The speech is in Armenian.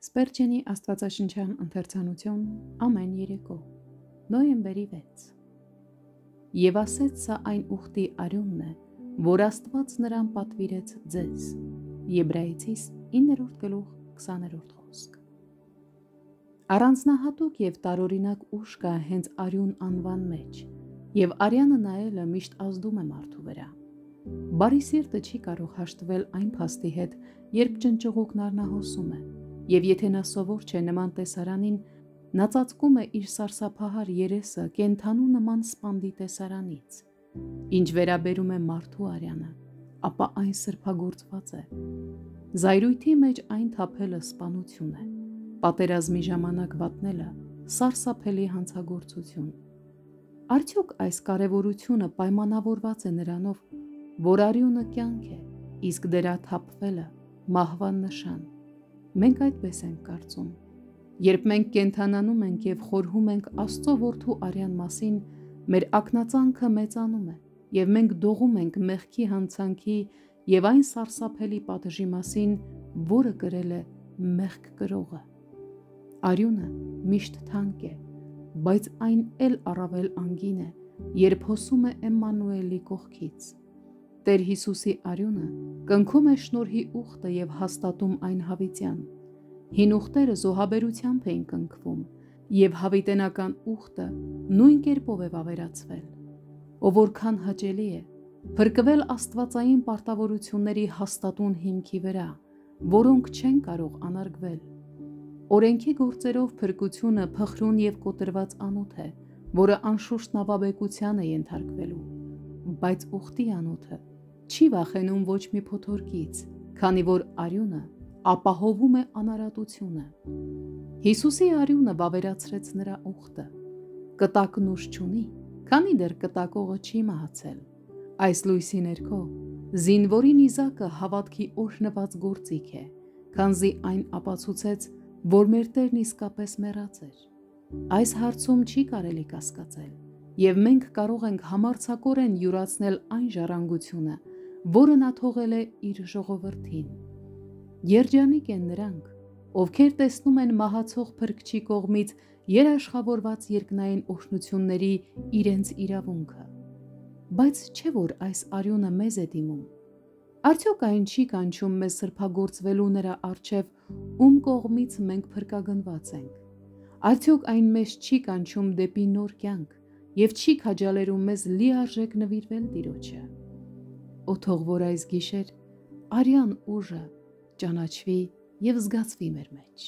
Սպերջենի աստվածաշնչյան ընթերցանություն ամեն երեկո, նոյեմբերի 6։ Եվ ասեց սա այն ուխտի արյունն է, որ Աստված նրան պատվիրեց ձեզ։ Եբրայեցիս 9-րդ գլուխ 20-րդ խոսք։ Առանձնահատուկ եւ տարօրինակ ուժ կա հենց արյուն անվան մեջ, եւ արյանը նայելը միշտ ազդում է մարդու վրա։ Բարի սիրտը չի կարող հաշտվել այն փաստի հետ, երբ ճնճղուկն առնահոսում է, եւ եթե նա սովոր չէ նման տեսարանին, նա ծածկում է իր սարսափահար երեսը կենդանու նման սպանդի տեսարանից։ Ինչ վերաբերում է մարդու արյանը, ապա այն սրբագործված է։ Զայրույթի մեջ այն թափելը սպանություն է, պատերազմի ժամանակ վատնելը սարսափելի հանցագործություն։ Արդյոք այս կարևորությունը պայմանավորված է նրանով, որ արյունը կյանք է, իսկ դրա թափվելը մահվան նշան։ Մենք այդպես ենք կարծում։ Երբ մենք կենդանանում ենք եւ խորհում ենք Աստծո որդու արյան մասին, մեր ակնածանքը մեծանում է եւ մենք դողում ենք մեղքի հանցանքի եւ այն սարսափելի պատժի մասին, որը կրել է մեղք կրողը։ Արյունը միշտ թանկ է, բայց այն էլ առավել անգին է, երբ հոսում է Էմմանուելի կողքից։ Տեր Հիսուսի արյունը կնքում է շնորհի ուխտը եւ հաստատում այն հավիտյան։ Հին ուխտերը զոհաբերությամբ էին կնքվում, եւ հավիտենական ուխտը նույն կերպով է վավերացվել։ Ով որքան հաճելի է փրկվել աստվածային պարտավորությունների հաստատուն հիմքի վրա, որոնք չեն կարող անարգվել։ Օրենքի գործերով փրկությունը փխրուն եւ կոտրված անոթ է, որը անշուշտ նավաբեկության է ենթարկվելու, բայց ուխտի անոթը չի վախենում ոչ մի փոթորկից, քանի որ արյունը ապահովում է անարատությունը։ Հիսուսի արյունը վավերացրեց նրա ուխտը։ Կտակն ուժ չունի, քանի դեռ կտակողը չի մահացել։ Այս լույսի ներքո զինվորի նիզակը հավատքի օրհնված գործիք է, քանզի այն ապացուցեց, որ մեր Տերն իսկապես մեռած էր։ Այս հարցում չի կարելի կասկածել, եւ մենք կարող ենք համարձակորեն յուրացնել այն ժառանգությունը, որը նա թողել է իր ժողովրդին։ Երջանիկ են նրանք, ովքեր տեսնում են մահացող փրկչի կողմից երաշխավորված երկնային օրհնությունների իրենց իրավունքը։ Բայց չէ՞ որ այս արյունը մեզ է դիմում։ Արդյոք այն չի կանչում մեզ սրբագործվելու նրա առջև, ում կողմից մենք փրկագնված ենք։ Արդյոք այն մեզ չի կանչում դեպի նոր կյանք եւ չի քաջալերում մեզ լիարժեք նվիրվել Տիրոջը։ Օ թող որ այս գիշեր արյան ուժը ճանաչվի եւ զգացվի մեր մեջ։